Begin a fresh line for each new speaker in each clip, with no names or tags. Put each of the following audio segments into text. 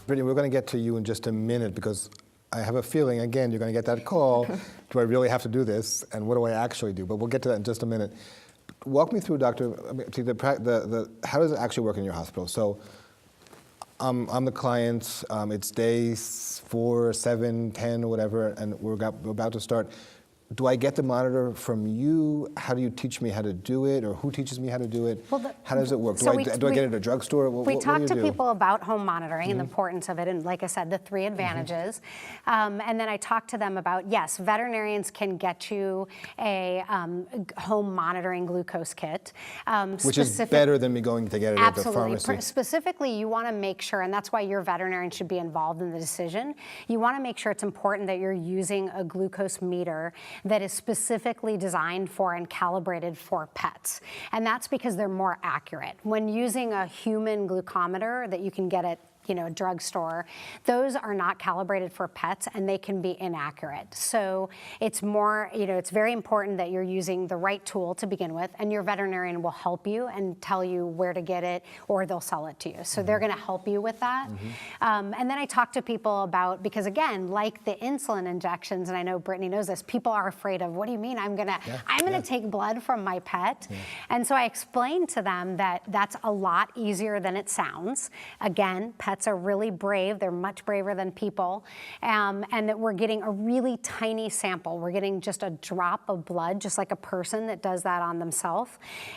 Brittany, we're going to get to you in just a minute because I have a feeling, again, you're going to get that call. Do I really have to do this? And what do I actually do? But we'll get to that in just a minute. Walk me through, Doctor, how does it actually work in your hospital? So I'm the client, it's days 4, 7, 10, or whatever, and we're about to start. Do I get the monitor from you? How do you teach me how to do it? Or who teaches me how to do it? Well, how does it work? Do I get it at a drugstore?
We talk to people about home monitoring and the importance of it, and like I said, the 3 advantages. And then I talk to them about, yes, veterinarians can get you a home monitoring glucose kit.
Which is better than me going to get it at the pharmacy.
Absolutely. Specifically, you want to make sure, and that's why your veterinarian should be involved in the decision, you want to make sure it's important that you're using a glucose meter that is specifically designed for and calibrated for pets. And that's because they're more accurate. When using a human glucometer that you can get at a drugstore, those are not calibrated for pets and they can be inaccurate. So it's more, it's very important that you're using the right tool to begin with, and your veterinarian will help you and tell you where to get it, or they'll sell it to you. So they're gonna help you with that. And then I talk to people about, because again, like the insulin injections, and I know Brittany knows this, people are afraid of, what do you mean I'm gonna take blood from my pet? And so I explain to them that that's a lot easier than it sounds. Again, pets are really brave. They're much braver than people. And that we're getting a really tiny sample. We're getting just a drop of blood, just like a person that does that on themselves.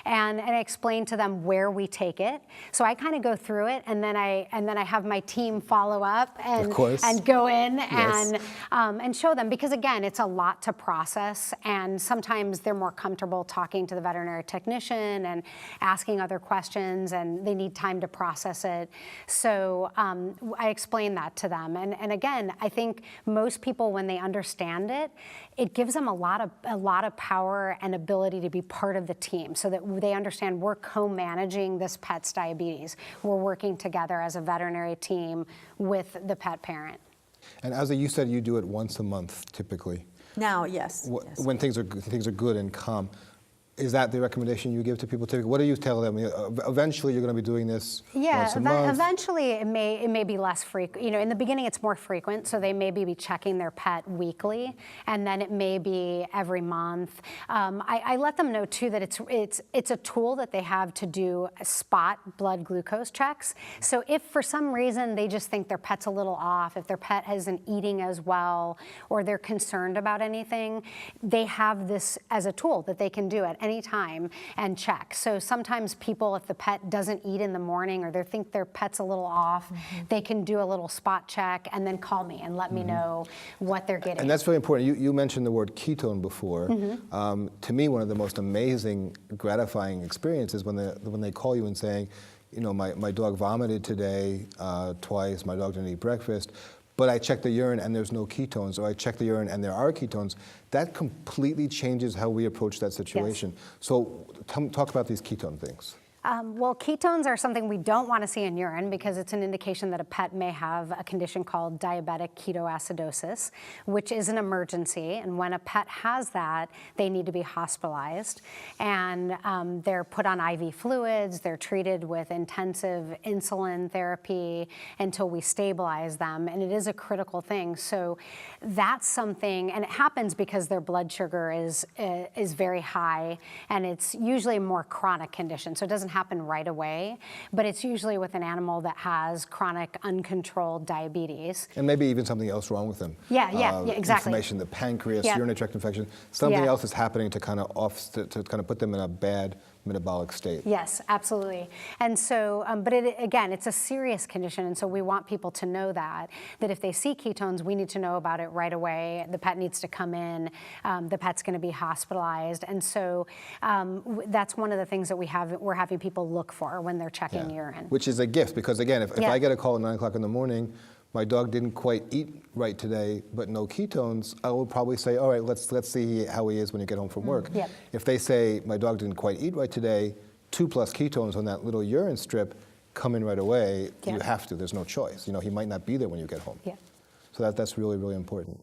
And I explain to them where we take it. So I kind of go through it, and then I have my team follow up and go in and show them, because again, it's a lot to process, and sometimes they're more comfortable talking to the veterinary technician and asking other questions, and they need time to process it. So I explain that to them. And again, I think most people, when they understand it, it gives them a lot of power and ability to be part of the team, so that they understand we're co-managing this pet's diabetes. We're working together as a veterinary team with the pet parent.
And as you said, you do it once a month, typically.
Now, yes.
When things are good and calm. Is that the recommendation you give to people typically? What do you tell them? Eventually, you're going to be doing this once a month.
Eventually, it may be less frequent. In the beginning, it's more frequent, so they may be checking their pet weekly, and then it may be every month. I let them know too that it's a tool that they have to do spot blood glucose checks. So if for some reason they just think their pet's a little off, if their pet isn't eating as well, or they're concerned about anything, they have this as a tool that they can do at any time and check. So sometimes people, if the pet doesn't eat in the morning or they think their pet's a little off, they can do a little spot check and then call me and let me know what they're getting.
And that's very important. You mentioned the word ketone before. To me, one of the most amazing, gratifying experiences when they call you and saying, my dog vomited today twice, my dog didn't eat breakfast, but I checked the urine and there's no ketones, or I checked the urine and there are ketones. That completely changes how we approach that situation. So talk about these ketone things.
Well, ketones are something we don't want to see in urine, because it's an indication that a pet may have a condition called diabetic ketoacidosis, which is an emergency. And when a pet has that, they need to be hospitalized. And they're put on IV fluids. They're treated with intensive insulin therapy until we stabilize them. And it is a critical thing. So that's something, and it happens because their blood sugar is very high, and it's usually a more chronic condition. So it doesn't happen right away, but it's usually with an animal that has chronic uncontrolled diabetes.
And maybe even something else wrong with them.
Yeah, exactly.
Inflammation, the pancreas, urinary tract infection, something else is happening to kind of put them in a bad metabolic state.
Yes, absolutely. And so, but again, it's a serious condition, and so we want people to know that if they see ketones, we need to know about it right away. The pet needs to come in. The pet's going to be hospitalized, and so that's one of the things that we're having people look for when they're checking urine.
Which is a gift, because again, if I get a call at 9 o'clock in the morning, my dog didn't quite eat right today, but no ketones, I will probably say, all right, let's see how he is when you get home from work. If they say, my dog didn't quite eat right today, 2+ ketones on that little urine strip, come in right away, you have to, there's no choice. He might not be there when you get home. So that's really, really important.